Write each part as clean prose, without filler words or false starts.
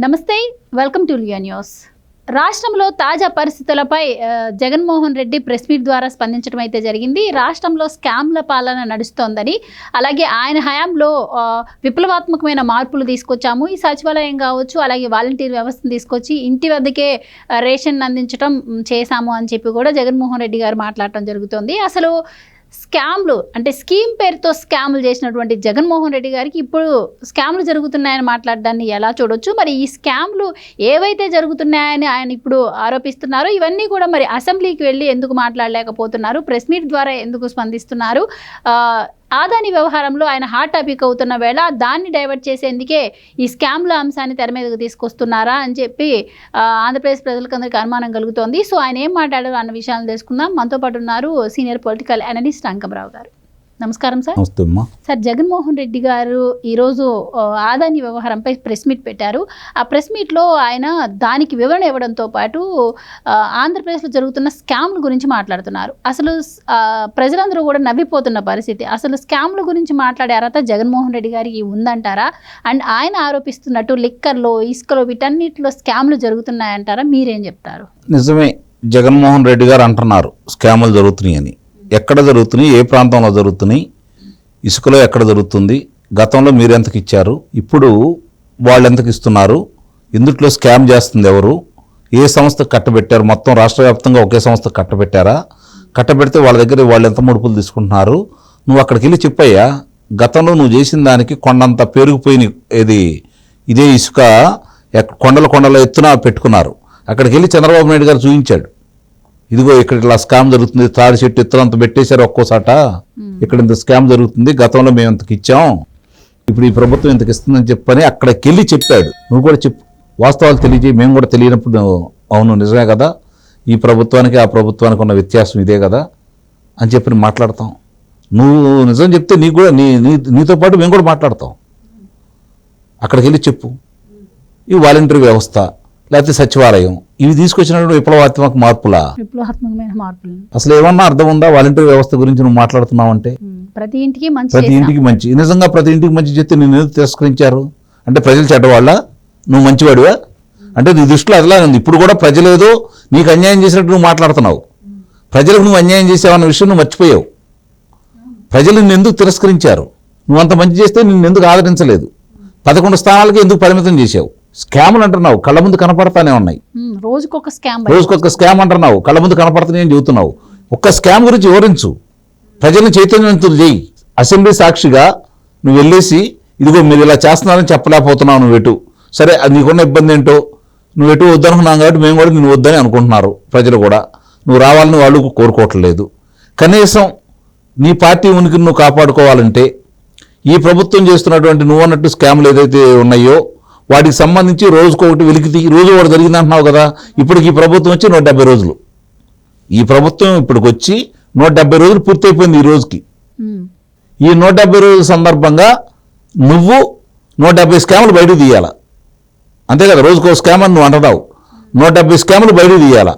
నమస్తే, welcome to Liya news. రాష్ట్రంలో తాజా పరిస్థితులపై జగన్మోహన్ రెడ్డి ప్రెస్ మీట్ ద్వారా స్పందించడం అయితే జరిగింది. రాష్ట్రంలో స్కామ్ల పాలన నడుస్తోందని, అలాగే ఆయన హయాంలో విప్లవాత్మకమైన మార్పులు తీసుకొచ్చాము. ఈ సచివాలయం కావచ్చు, అలాగే వాలంటీర్ వ్యవస్థను తీసుకొచ్చి ఇంటి వద్దకే రేషన్ అందించడం చేశాము అని చెప్పి కూడా జగన్మోహన్ రెడ్డి గారు మాట్లాడటం జరుగుతోంది. అసలు స్కామ్లు అంటే స్కీమ్ పేరుతో స్కామ్లు చేసినటువంటి జగన్మోహన్ రెడ్డి గారికి ఇప్పుడు స్కామ్లు జరుగుతున్నాయని మాట్లాడడాన్ని ఎలా చూడొచ్చు? మరి ఈ స్కామ్లు ఏవైతే జరుగుతున్నాయని ఆయన ఇప్పుడు ఆరోపిస్తున్నారో ఇవన్నీ కూడా మరి అసెంబ్లీకి వెళ్ళి ఎందుకు మాట్లాడలేకపోతున్నారు? ప్రెస్ మీట్ ద్వారా ఎందుకు స్పందిస్తున్నారు? ఆదాని వ్యవహారంలో ఆయన హాట్ టాపిక్ అవుతున్న వేళ దాన్ని డైవర్ట్ చేసేందుకే ఈ స్కామ్ల అంశాన్ని తెర మీదకు తీసుకొస్తున్నారా అని చెప్పి ఆంధ్రప్రదేశ్ ప్రజలకు అనుమానం కలుగుతోంది. సో ఆయన ఏం మాట్లాడారు అన్న విషయాలను తెలుసుకుందాం. మనతో పాటు ఉన్నారు సీనియర్ పొలిటికల్ అనలిస్ట్ అంకమరావు గారు. నమస్కారం సార్. సార్, జగన్మోహన్ రెడ్డి గారు ఈరోజు ఆదాని వ్యవహారంపై ప్రెస్ మీట్ పెట్టారు. ఆ ప్రెస్ మీట్లో ఆయన దానికి వివరణ ఇవ్వడంతో పాటు ఆంధ్రప్రదేశ్లో జరుగుతున్న స్కామ్ల గురించి మాట్లాడుతున్నారు. అసలు ప్రజలందరూ కూడా నవ్విపోతున్న పరిస్థితి. అసలు స్కామ్ల గురించి మాట్లాడే అర్హత జగన్మోహన్ రెడ్డి గారికి ఉందంటారా? అండ్ ఆయన ఆరోపిస్తున్నట్టు లిక్కర్లో, ఇసుకలో, వీటన్నిటిలో స్కామ్లు జరుగుతున్నాయంటారా? మీరేం చెప్తారు? నిజమే, జగన్మోహన్ రెడ్డి గారు అంటున్నారు స్కాములు జరుగుతున్నాయి అని. ఎక్కడ జరుగుతున్నాయి, ఏ ప్రాంతంలో జరుగుతున్నాయి, ఇసుకలో ఎక్కడ జరుగుతుంది, గతంలో మీరు ఎంతకు ఇచ్చారు, ఇప్పుడు వాళ్ళు ఎంతకు ఇస్తున్నారు, ఇందుట్లో స్కామ్ చేస్తుంది ఎవరు, ఏ సంస్థకు కట్టబెట్టారు, మొత్తం రాష్ట్ర వ్యాప్తంగా ఒకే సంస్థకు కట్టబెట్టారా, కట్టబెడితే వాళ్ళ దగ్గర వాళ్ళు ఎంత ముడుపులు తీసుకుంటున్నారు, నువ్వు అక్కడికి వెళ్ళి చెప్పయ్యా, గతంలో నువ్వు చేసిన దానికి కొండంత పెరిగిపోయిన ఇదే ఇసుక కొండల ఎత్తున పెట్టుకున్నారు. అక్కడికి వెళ్ళి చంద్రబాబు నాయుడు గారు చూపించాడు, ఇదిగో ఇక్కడ ఇట్లా స్కామ్ జరుగుతుంది, తాడి చెట్టు ఎత్తులంత పెట్టేశారు ఒక్కోసాట, ఇక్కడ ఇంత స్కామ్ జరుగుతుంది, గతంలో మేము ఇంతకు ఇచ్చాం, ఇప్పుడు ఈ ప్రభుత్వం ఇంతకు ఇస్తుందని చెప్పని అక్కడికి వెళ్ళి చెప్పాడు. నువ్వు కూడా చెప్పు, వాస్తవాలు తెలియజేయి, మేము కూడా తెలియనప్పుడు అవును నిజమే కదా, ఈ ప్రభుత్వానికి ఆ ప్రభుత్వానికి ఉన్న వ్యత్యాసం ఇదే కదా అని చెప్పి మాట్లాడతాం. నువ్వు నిజం చెప్తే నీకు కూడా నీతో పాటు మేము కూడా మాట్లాడతాం. అక్కడికి వెళ్ళి చెప్పు. ఈ వాలంటరీ వ్యవస్థ లేకపోతే సచివాలయం, ఇవి తీసుకొచ్చినటువంటి విప్లవాత్మక విప్లవాత్మకమైన మార్పులు అసలు ఏమన్నా అర్థం ఉందా? వాలంటరీ వ్యవస్థ గురించి నువ్వు మాట్లాడుతున్నావు అంటే ప్రతి ఇంటికి మంచి, నిజంగా ప్రతి ఇంటికి మంచి చెప్తే నేను ఎందుకు తిరస్కరించారు? అంటే ప్రజలు చెడ్డవాళ్ళ, నువ్వు మంచివాడివా? అంటే నీ దృష్టిలో అదిలా ఉంది. ఇప్పుడు కూడా ప్రజలేదో నీకు అన్యాయం చేసినట్టు నువ్వు మాట్లాడుతున్నావు. ప్రజలకు నువ్వు అన్యాయం చేసావన్న విషయం నువ్వు మర్చిపోయావు. ప్రజలు నిన్ను ఎందుకు తిరస్కరించారు? నువ్వు అంత మంచి చేస్తే నిన్ను ఎందుకు ఆదరించలేదు? 11 స్థానాలకి ఎందుకు పరిమితం చేసావు? స్కాములు అంటున్నావు, కళ్ళ ముందు కనపడతానే ఉన్నాయి. రోజుకొక స్కామ్ అంటున్నావు, కళ్ళ ముందు కనపడుతున్నాయని చెబుతున్నావు. ఒక్క స్కామ్ గురించి వివరించు, ప్రజలను చైతన్యవంతులు చేయి. అసెంబ్లీ సాక్షిగా నువ్వు వెళ్ళేసి ఇదిగో మీరు ఇలా చేస్తున్నారని చెప్పలేకపోతున్నావు. నువ్వు ఎటు సరే, అది నీకున్న ఇబ్బంది ఏంటో, నువ్వు ఎటు వద్దనుకున్నావు కాబట్టి మేము కూడా నేను వద్దని అనుకుంటున్నారు. ప్రజలు కూడా నువ్వు రావాలని వాళ్ళు కోరుకోవట్లేదు. కనీసం నీ పార్టీ ఉనికిని నువ్వు కాపాడుకోవాలంటే ఈ ప్రభుత్వం చేస్తున్నటువంటి నువ్వు అన్నట్టు స్కామ్లు ఏదైతే ఉన్నాయో వాటికి సంబంధించి రోజుకొకటి వెలికి రోజు ఒకటి జరిగింది అంటున్నావు కదా. ఇప్పటికి ఈ ప్రభుత్వం వచ్చి 170 రోజులు. ఈ ప్రభుత్వం ఇప్పటికి వచ్చి 170 రోజులు పూర్తయిపోయింది ఈ రోజుకి. ఈ 170 రోజుల సందర్భంగా నువ్వు 170 స్కాములు బయటకు తీయాలా, అంతే కదా? రోజుకో స్కామ్ అని నువ్వు అంటున్నావు. 170 స్కాములు బయటకు తీయాలా.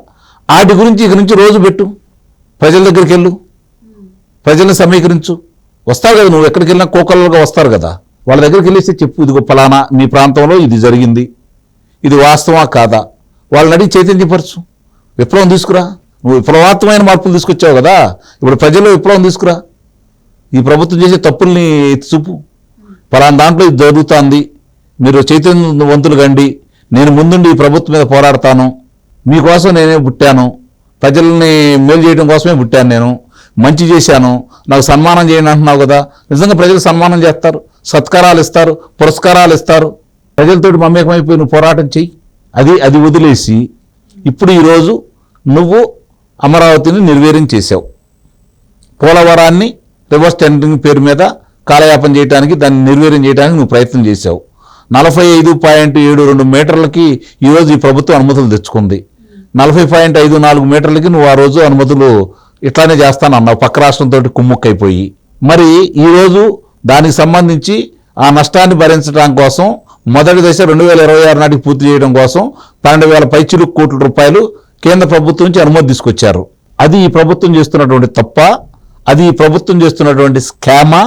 వాటి గురించి ఇక నుంచి రోజు పెట్టు, ప్రజల దగ్గరికి వెళ్ళు, ప్రజలను సమీకరించు. వస్తావు కదా, నువ్వు ఎక్కడికి వెళ్ళినా కోకలుగా వస్తారు కదా, వాళ్ళ దగ్గరికి వెళ్ళేసి చెప్పు, ఇదిగో ఫలానా మీ ప్రాంతంలో ఇది జరిగింది, ఇది వాస్తవా కాదా, వాళ్ళని అడిగి చైతన్యపరచు. విప్లవం తీసుకురా. నువ్వు విప్లవాత్మకమైన మార్పులు తీసుకొచ్చావు కదా, ఇప్పుడు ప్రజల్లో విప్లవం తీసుకురా. ఈ ప్రభుత్వం చేసే తప్పుల్ని ఎత్తి చూపు. ఫలానా దాంట్లో ఇది జరుగుతుంది, మీరు చైతన్యవంతులు కండి, నేను ముందుండి ఈ ప్రభుత్వం మీద పోరాడతాను, మీకోసం నేనే పుట్టాను, ప్రజల్ని మేలు చేయడం కోసమే పుట్టాను, నేను మంచి చేశాను, నాకు సన్మానం చేయండి అంటున్నావు కదా. నిజంగా ప్రజలు సన్మానం చేస్తారు, సత్కారాలు ఇస్తారు, పురస్కారాలు ఇస్తారు. ప్రజలతోటి మమేకమైపోయి నువ్వు పోరాటం చెయ్యి. అది వదిలేసి ఇప్పుడు ఈరోజు నువ్వు అమరావతిని నిర్వీర్యం చేశావు. పోలవరాన్ని రివర్స్ టెండరింగ్ పేరు మీద కాలయాపన చేయడానికి, దాన్ని నిర్వీర్యం చేయడానికి నువ్వు ప్రయత్నం చేశావు. 45.72 మీటర్లకి ఈరోజు ఈ ప్రభుత్వం అనుమతులు తెచ్చుకుంది. 40.54 మీటర్లకి నువ్వు ఆ రోజు అనుమతులు ఇట్లానే చేస్తానన్నావు, పక్క రాష్ట్రంతో కుమ్ముక్కైపోయి. మరి ఈరోజు దానికి సంబంధించి ఆ నష్టాన్ని భరించడం కోసం మొదటి దశ 2026 నాటికి పూర్తి చేయడం కోసం 12,000 పైచిలుకు కోట్ల రూపాయలు కేంద్ర ప్రభుత్వం నుంచి అనుమతి తీసుకొచ్చారు. అది ఈ ప్రభుత్వం చేస్తున్నటువంటి తప్ప, అది ఈ ప్రభుత్వం చేస్తున్నటువంటి స్కామా?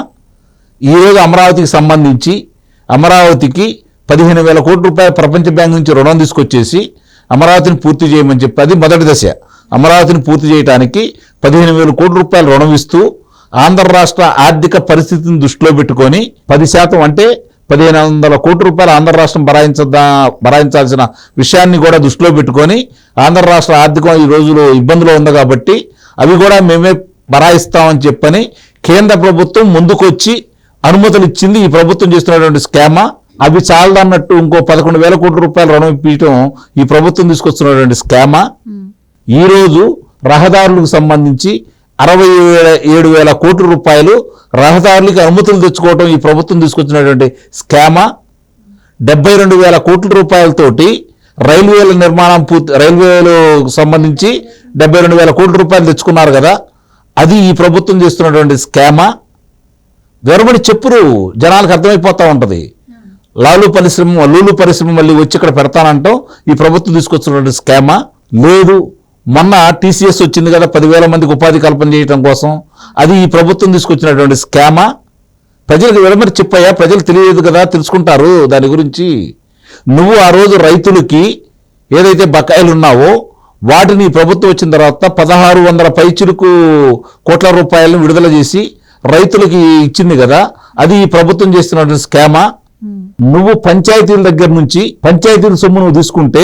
ఈరోజు అమరావతికి సంబంధించి అమరావతికి 15,000 కోట్ల రూపాయలు ప్రపంచ బ్యాంక్ నుంచి రుణం తీసుకొచ్చేసి అమరావతిని పూర్తి చేయమని చెప్పి, అది మొదటి దశ. అమరావతిని పూర్తి చేయడానికి 15,000 కోట్ల రూపాయలు రుణం ఇస్తూ ఆంధ్ర రాష్ట్ర ఆర్థిక పరిస్థితిని దృష్టిలో పెట్టుకొని 10% అంటే 1,500 కోట్ల రూపాయలు ఆంధ్ర రాష్ట్రం భరాయించాల్సిన విషయాన్ని కూడా దృష్టిలో పెట్టుకొని ఆంధ్ర రాష్ట్ర ఆర్థికం ఈ రోజులో ఇబ్బందులో ఉంది కాబట్టి అవి కూడా మేమే భరాయిస్తామని చెప్పని కేంద్ర ప్రభుత్వం ముందుకొచ్చి అనుమతులు ఇచ్చింది. ఈ ప్రభుత్వం చేస్తున్నటువంటి స్కామా అవి చాలదన్నట్టు ఇంకో 11,000 కోట్ల రూపాయలు రుణం ఇప్పించడం ఈ ప్రభుత్వం తీసుకొస్తున్నటువంటి స్కామా. ఈరోజు రహదారులకు సంబంధించి 67,000 కోట్ల రూపాయలు రహదారులకి అనుమతులు తెచ్చుకోవడం ఈ ప్రభుత్వం తీసుకొచ్చినటువంటి స్కామా. 72,000 కోట్ల రూపాయలతోటి రైల్వేల నిర్మాణం రైల్వేలు సంబంధించి 72,000 కోట్ల రూపాయలు తెచ్చుకున్నారు కదా, అది ఈ ప్రభుత్వం చేస్తున్నటువంటి స్కామా. వెరబడి చెప్పురు జనాలకు అర్థమైపోతూ ఉంటుంది. లూలు పరిశ్రమ మళ్ళీ వచ్చి ఇక్కడ పెడతానంటాం ఈ ప్రభుత్వం తీసుకొచ్చినటువంటి స్కామా. లేదు, మొన్న టీసీఎస్ వచ్చింది కదా 10,000 మందికి ఉపాధి కల్పన చేయడం కోసం, అది ఈ ప్రభుత్వం తీసుకొచ్చినటువంటి స్కామా. ప్రజలకు వెరబడి చెప్పాయా, ప్రజలు తెలియదు కదా, తెలుసుకుంటారు దాని గురించి. నువ్వు ఆ రోజు రైతులకి ఏదైతే బకాయిలు ఉన్నావో వాటిని ప్రభుత్వం వచ్చిన తర్వాత 1,600 పైచిలుకు కోట్ల రూపాయలను విడుదల చేసి రైతులకి ఇచ్చింది కదా, అది ఈ ప్రభుత్వం చేస్తున్నటువంటి స్కామా. నువ్వు పంచాయతీల దగ్గర నుంచి పంచాయతీల సొమ్ము నువ్వు తీసుకుంటే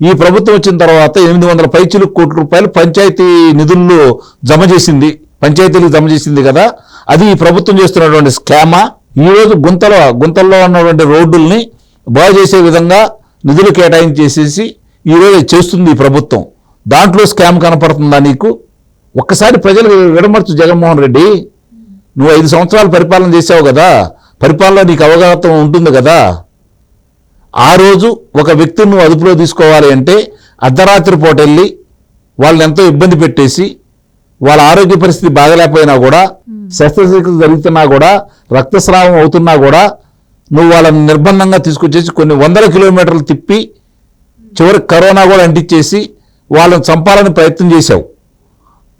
ఈ ప్రభుత్వం వచ్చిన తర్వాత 800 పైచిలుకు కోట్ల రూపాయలు పంచాయతీ నిధుల్లో పంచాయతీలకు జమ చేసింది కదా, అది ఈ ప్రభుత్వం చేస్తున్నటువంటి స్కామా. ఈరోజు గుంతల్లో ఉన్నటువంటి రోడ్డుల్ని బాగు చేసే విధంగా నిధులు కేటాయించేసేసి ఈరోజు చేస్తుంది ఈ ప్రభుత్వం. దాంట్లో స్కామ్ కనపడుతుందా నీకు? ఒక్కసారి ప్రజలకు విడమర్చు జగన్మోహన్ రెడ్డి. నువ్వు 5 సంవత్సరాలు పరిపాలన చేసావు కదా, పరిపాలన నీకు అవగాహన ఉంటుంది కదా. ఆ రోజు ఒక వ్యక్తిని నువ్వు అదుపులో తీసుకోవాలి అంటే అర్ధరాత్రి పూట వెళ్ళి వాళ్ళని ఎంతో ఇబ్బంది పెట్టేసి వాళ్ళ ఆరోగ్య పరిస్థితి బాగలేకపోయినా కూడా, శస్త్రచికిత్స జరుగుతున్నా కూడా, రక్తస్రావం అవుతున్నా కూడా నువ్వు వాళ్ళని నిర్బంధంగా తీసుకొచ్చేసి కొన్ని 100 కిలోమీటర్లు తిప్పి చివరికి కరోనా కూడా అంటించేసి వాళ్ళని చంపాలని ప్రయత్నం చేశావు.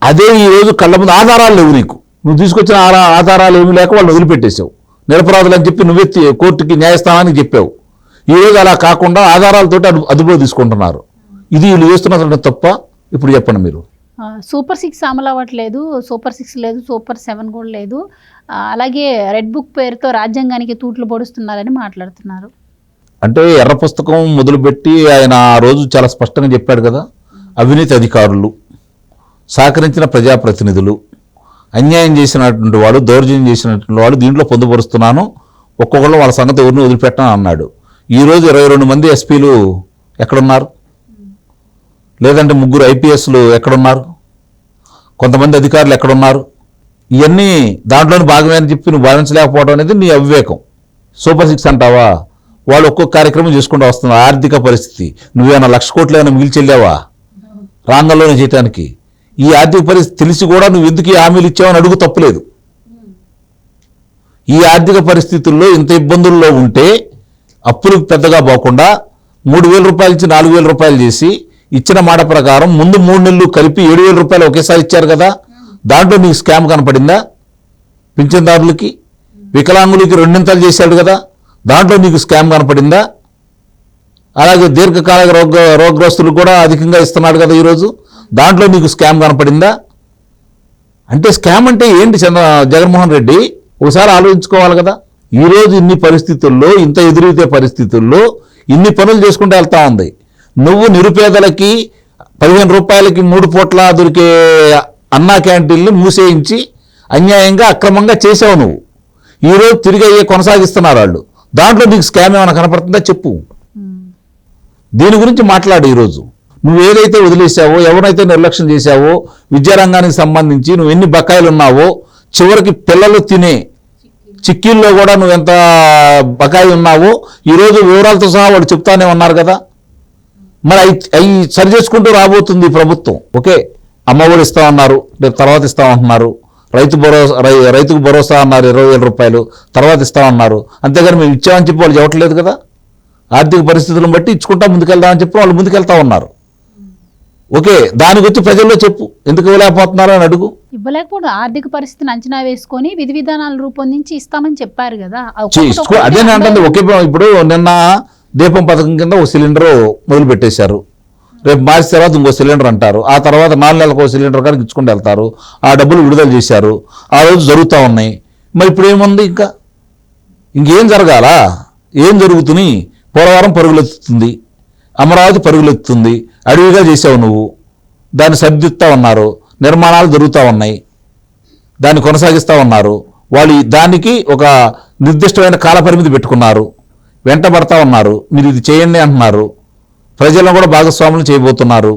అదే ఈరోజు కళ్ళ ముందు ఆధారాలు లేవు నీకు. నువ్వు తీసుకొచ్చిన ఆధారాలు ఏమీ లేక వాళ్ళని వదిలిపెట్టేశావు. నిరపరాధులు అని చెప్పి నువ్వే కోర్టుకి న్యాయస్థానానికి చెప్పావు. ఈరోజు అలా కాకుండా ఆధారాలతోటి అదుపులో తీసుకుంటున్నారు. ఇది వీళ్ళు చేస్తున్న తప్ప? ఇప్పుడు చెప్పండి మీరు. సూపర్ 6 అమలు అవ్వట్లేదు, సూపర్ 6 లేదు, సూపర్ 7 కూడా లేదు. అలాగే రెడ్ బుక్ పేరుతో రాజ్యాంగానికి తూట్లు పొడుస్తున్నారని మాట్లాడుతున్నారు. అంటే ఎర్ర పుస్తకం మొదలుపెట్టి ఆయన ఆ రోజు చాలా స్పష్టంగా చెప్పాడు కదా, అవినీతి అధికారులు, సహకరించిన ప్రజాప్రతినిధులు, అన్యాయం చేసినటువంటి వాడు, దౌర్జన్యం చేసినటువంటి వాడు దీంట్లో పొందుపరుస్తున్నాను, ఒక్కొక్కళ్ళు వాళ్ళ సంగతి ఎవరిని వదిలిపెట్టాను అన్నాడు. ఈరోజు 22 మంది ఎస్పీలు ఎక్కడున్నారు? లేదంటే 3 ఐపీఎస్లు ఎక్కడున్నారు? కొంతమంది అధికారులు ఎక్కడున్నారు? ఇవన్నీ దాంట్లోని భాగమే అని చెప్పి నువ్వు భావించలేకపోవడం అనేది నీ అవివేకం. సూపర్ 6 అంటావా? వాళ్ళు ఒక్కొక్క కార్యక్రమం చేసుకుంటూ వస్తున్నారు. ఆర్థిక పరిస్థితి నువ్వేమైనా 1,00,000 కోట్లు ఏమైనా మిగిల్చెళ్ళావా రాంగంలోనే చేయడానికి? ఈ ఆర్థిక పరిస్థితి తెలిసి కూడా నువ్వు ఎందుకు ఈ హామీలు ఇచ్చావని అడుగు తప్పులేదు. ఈ ఆర్థిక పరిస్థితుల్లో ఇంత ఇబ్బందుల్లో ఉంటే అప్పులకు పెద్దగా పోకుండా 3,000 రూపాయలు ఇచ్చి 4,000 రూపాయలు చేసి ఇచ్చిన మాట ప్రకారం ముందు 3 నెలలు కలిపి 7,000 రూపాయలు ఒకేసారి ఇచ్చారు కదా, దాంట్లో నీకు స్కామ్ కనపడిందా? పింఛన్దారులకి, వికలాంగులకి 2 చేశాడు కదా, దాంట్లో నీకు స్కామ్ కనపడిందా? అలాగే దీర్ఘకాలిక రోగగ్రస్తులకు కూడా అధికంగా ఇస్తున్నాడు కదా ఈరోజు, దాంట్లో నీకు స్కామ్ కనపడిందా? అంటే స్కామ్ అంటే ఏంటి జగన్మోహన్ రెడ్డి? ఒకసారి ఆలోచించుకోవాలి కదా. ఈరోజు ఇన్ని పరిస్థితుల్లో, ఇంత ఎదురైతే పరిస్థితుల్లో ఇన్ని పనులు చేసుకుంటూ వెళ్తా ఉంది. నువ్వు నిరుపేదలకి 15 రూపాయలకి 3 పూట్ల దొరికే అన్నా క్యాంటీన్లు మూసేయించి అన్యాయంగా అక్రమంగా చేసావు నువ్వు. ఈరోజు తిరిగి కొనసాగిస్తున్నారు వాళ్ళు. దాంట్లో నీకు స్కామ్ ఏమైనా కనపడుతుందా చెప్పు. దీని గురించి మాట్లాడు. ఈరోజు నువ్వు ఏదైతే వదిలేసావో, ఎవరైతే నిర్లక్ష్యం చేశావో, విద్యారంగానికి సంబంధించి నువ్వు ఎన్ని బకాయిలు ఉన్నావో, చివరికి పిల్లలు తినే చిక్కీల్లో కూడా నువ్వు ఎంత బకాయి ఉన్నావో ఈరోజు వివరాలతో సహా వాళ్ళు చెప్తానే ఉన్నారు కదా. మరి అవి సరి చేసుకుంటూ రాబోతుంది ఈ ప్రభుత్వం. ఓకే, అమ్మఒడి ఇస్తామన్నారు, రేపు తర్వాత ఇస్తామంటున్నారు. రైతుకు భరోసా అన్నారు 20,000 రూపాయలు, తర్వాత ఇస్తామన్నారు. అంతేగాని మేము ఇచ్చామని చెప్పి వాళ్ళు చెప్పట్లేదు కదా. ఆర్థిక పరిస్థితులను బట్టి ఇచ్చుకుంటా ముందుకెళ్దామని చెప్పి వాళ్ళు ముందుకెళ్తా ఉన్నారు. ఓకే, దాని గురించి ప్రజల్లో చెప్పు, ఎందుకు ఇవ్వలేకపోతున్నారో అని అడుగు. ఇవ్వలేకపోవడం ఆర్థిక పరిస్థితిని అంచనా వేసుకొని విధి విధానాలు రూపొందించి ఇస్తామని చెప్పారు కదా. ఆ ఒక్కొక్కటి అదేనా అంటే ఇప్పుడు నిన్న దీపం పథకం కింద ఒక సిలిండర్ మొదలు పెట్టేశారు, రేపు మార్చి తర్వాత ఇంకో సిలిండర్ అంటారు, ఆ తర్వాత 4 నెలలకు ఒక సిలిండర్ కానీ ఇచ్చుకుంటూ వెళ్తారు, ఆ డబ్బులు విడుదల చేశారు, ఆ రోజు జరుగుతూ ఉన్నాయి. మరి ఇప్పుడు ఏముంది, ఇంకేం జరగాలా? ఏం జరుగుతున్నాయి? పోలవరం పరుగులెత్తుతుంది, అమరావతి పరుగులెత్తుతుంది, అడవిగా చేసావు నువ్వు, దాన్ని సర్దిస్తూ ఉన్నారు, నిర్మాణాలు జరుగుతూ ఉన్నాయి, దాన్ని కొనసాగిస్తూ ఉన్నారు. వాళ్ళు దానికి ఒక నిర్దిష్టమైన కాలపరిమితి పెట్టుకున్నారు, వెంటబడతా ఉన్నారు, మీరు ఇది చేయండి అంటున్నారు, ప్రజలను కూడా భాగస్వాములు చేయబోతున్నారు.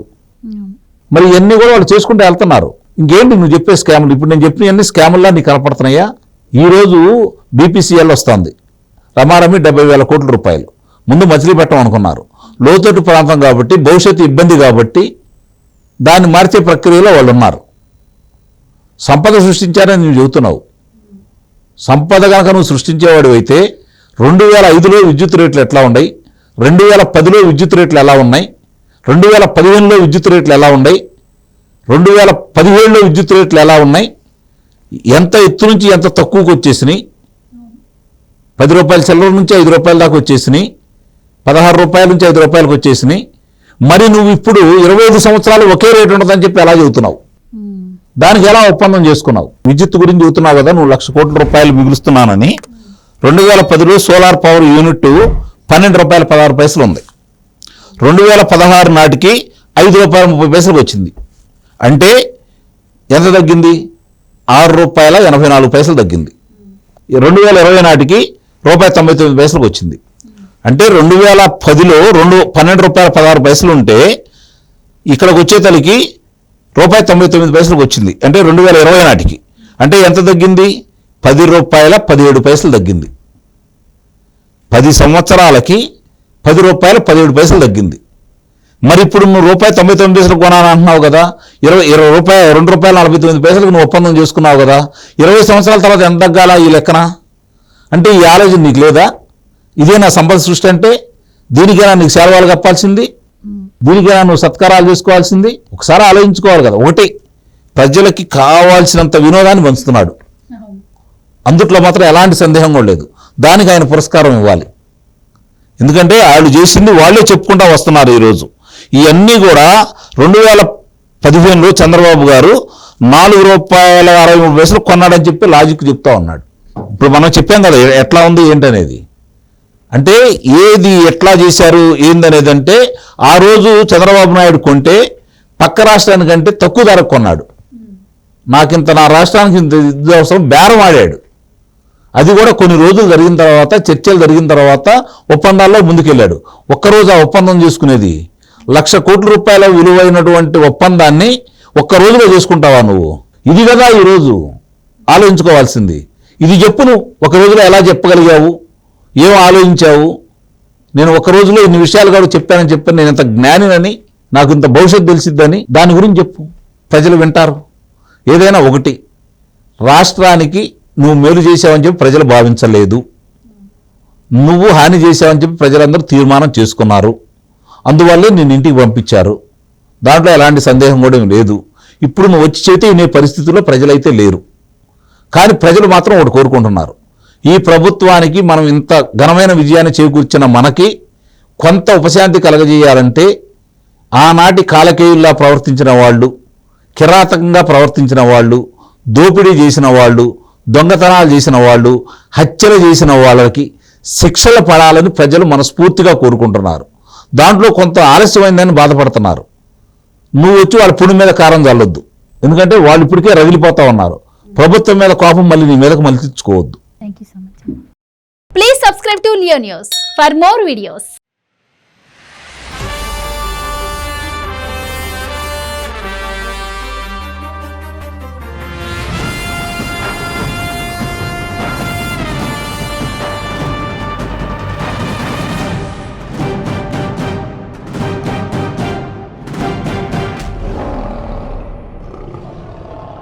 మరి ఇవన్నీ కూడా వాళ్ళు చేసుకుంటూ వెళ్తున్నారు. ఇంకేంటి నువ్వు చెప్పే స్కాములు? ఇప్పుడు నేను చెప్పిన అన్ని స్కాముల్లా నీకు కనపడుతున్నాయా? ఈరోజు బీపీసీఎల్ వస్తుంది, రమారమి 70,000 కోట్ల రూపాయలు. ముందు మచిలీపట్నం అనుకున్నారు, లోతట్టు ప్రాంతం కాబట్టి, భవిష్యత్తు ఇబ్బంది కాబట్టి దాన్ని మార్చే ప్రక్రియలో వాళ్ళు ఉన్నారు. సంపద సృష్టించారని నువ్వు చెబుతున్నావు. సంపద కనుక నువ్వు సృష్టించేవాడు అయితే 2005లో విద్యుత్ రేట్లు ఎట్లా ఉన్నాయి, 2010లో విద్యుత్ రేట్లు ఎలా ఉన్నాయి, 2015లో విద్యుత్ రేట్లు ఎలా ఉన్నాయి, 2017లో విద్యుత్ రేట్లు ఎలా ఉన్నాయి, ఎంత ఎత్తు నుంచి ఎంత తక్కువకు వచ్చేసినాయి, 10 రూపాయల చిల్లర నుంచి 5 రూపాయల దాకా వచ్చేసినాయి, 16 రూపాయల నుంచి 5 రూపాయలకు వచ్చేసినాయి. మరి నువ్వు ఇప్పుడు 25 సంవత్సరాలు ఒకే రేటు ఉండదని చెప్పి ఎలా చెబుతున్నావు? దానికి ఎలా ఒప్పందం చేసుకున్నావు? విద్యుత్ గురించి చెబుతున్నావు కదా, నువ్వు 1,00,000 కోట్ల రూపాయలు మిగులుస్తున్నానని. 2010లో సోలార్ పవర్ యూనిట్ 12 రూపాయల 16 పైసలు ఉంది. 2016 నాటికి 5 రూపాయల 30 పైసలకు వచ్చింది. అంటే ఎంత తగ్గింది? 6 రూపాయల 84 పైసలు తగ్గింది. 2020 నాటికి ₹1.99 వచ్చింది. అంటే 2010లో 12 రూపాయల 16 పైసలు ఉంటే ఇక్కడికి వచ్చేతలకి ₹1.99 వచ్చింది. అంటే 2020 నాటికి అంటే ఎంత తగ్గింది? 10 రూపాయల 17 పైసలు తగ్గింది. 10 సంవత్సరాలకి 10 రూపాయల 17 పైసలు తగ్గింది. మరి ఇప్పుడు నువ్వు ₹1.99 కొనాలని అంటున్నావు కదా, 2 రూపాయల 49 పైసలకు నువ్వు ఒప్పందం చేసుకున్నావు కదా, 20 సంవత్సరాల తర్వాత ఎంత తగ్గాల ఈ లెక్కన? అంటే ఈ ఆలోచన నీకు లేదా? ఇదే నా సంపద సృష్టి అంటే? దీనికైనా నీకు సేవలు కప్పాల్సింది, దీనికైనా నువ్వు సత్కారాలు చేసుకోవాల్సింది? ఒకసారి ఆలోచించుకోవాలి కదా. ఒకటి, ప్రజలకి కావాల్సినంత వినోదాన్ని పంచుతున్నాడు, అందుట్లో మాత్రం ఎలాంటి సందేహం కూడా లేదు. దానికి ఆయన పురస్కారం ఇవ్వాలి. ఎందుకంటే వాళ్ళు చేసింది వాళ్ళే చెప్పుకుంటూ వస్తున్నారు ఈరోజు. ఇవన్నీ కూడా 2015లో చంద్రబాబు గారు 4 రూపాయల 63 పైసలు కొన్నాడని చెప్పి లాజిక్ చెప్తా ఉన్నాడు. ఇప్పుడు మనం చెప్పాం కదా ఎట్లా ఉంది ఏంటనేది. అంటే ఏది ఎట్లా చేశారు ఏందనేది అంటే, ఆ రోజు చంద్రబాబు నాయుడు కొంటే పక్క రాష్ట్రానికంటే తక్కువ ధరకు కొన్నాడు. నాకింత, నా రాష్ట్రానికి ఇంత ఇది అవసరం, బేరం ఆడాడు. అది కూడా కొన్ని రోజులు జరిగిన తర్వాత, చర్చలు జరిగిన తర్వాత ఒప్పందాల్లో ముందుకెళ్ళాడు. ఒక్కరోజు ఆ ఒప్పందం చేసుకునేది 1,00,000 కోట్ల రూపాయల విలువైనటువంటి ఒప్పందాన్ని ఒక్క రోజులో చేసుకుంటావా నువ్వు? ఇది కదా ఈరోజు ఆలోచించుకోవాల్సింది. ఇది చెప్పు, నువ్వు ఒక రోజులో ఎలా చెప్పగలిగావు? ఏం ఆలోచించావు? నేను ఒక రోజులో ఇన్ని విషయాలు కూడా చెప్పానని చెప్పాను, నేను ఇంత జ్ఞానినని, నాకు ఇంత భవిష్యత్తు తెలిసిద్దని. దాని గురించి చెప్పు, ప్రజలు వింటారు. ఏదైనా ఒకటి, రాష్ట్రానికి నువ్వు మేలు చేసావని చెప్పి ప్రజలు భావించలేదు, నువ్వు హాని చేసావని చెప్పి ప్రజలందరూ తీర్మానం చేసుకున్నారు. అందువల్లే నేను ఇంటికి పంపించారు. దాంట్లో ఎలాంటి సందేహం కూడా లేదు. ఇప్పుడు నువ్వు వచ్చి చేతే వినే పరిస్థితుల్లో ప్రజలైతే లేరు. కానీ ప్రజలు మాత్రం ఒకటి కోరుకుంటున్నారు, ఈ ప్రభుత్వానికి మనం ఇంత ఘనమైన విజయాన్ని చేకూర్చిన మనకి కొంత ఉపశాంతి కలగజేయాలంటే ఆనాటి కాలకేయుల్లా ప్రవర్తించిన వాళ్ళు, కిరాతకంగా ప్రవర్తించిన వాళ్ళు, దోపిడీ చేసిన వాళ్ళు, దొంగతనాలు చేసిన వాళ్ళు, హత్యలు చేసిన వాళ్ళకి శిక్షలు పడాలని ప్రజలు మనస్ఫూర్తిగా కోరుకుంటున్నారు. దాంట్లో కొంత ఆలస్యమైందని బాధపడుతున్నారు. నువ్వు వచ్చి వాళ్ళ పుణ్యం మీద కారం చల్లొద్దు, ఎందుకంటే వాళ్ళు ఇప్పటికే రగిలిపోతా ఉన్నారు. ప్రభుత్వం మీద కోపం మళ్ళీ నీ మీదకు మళ్ళీ తెచ్చుకోవద్దు. Thank you so much. Please subscribe to Leo News for more videos.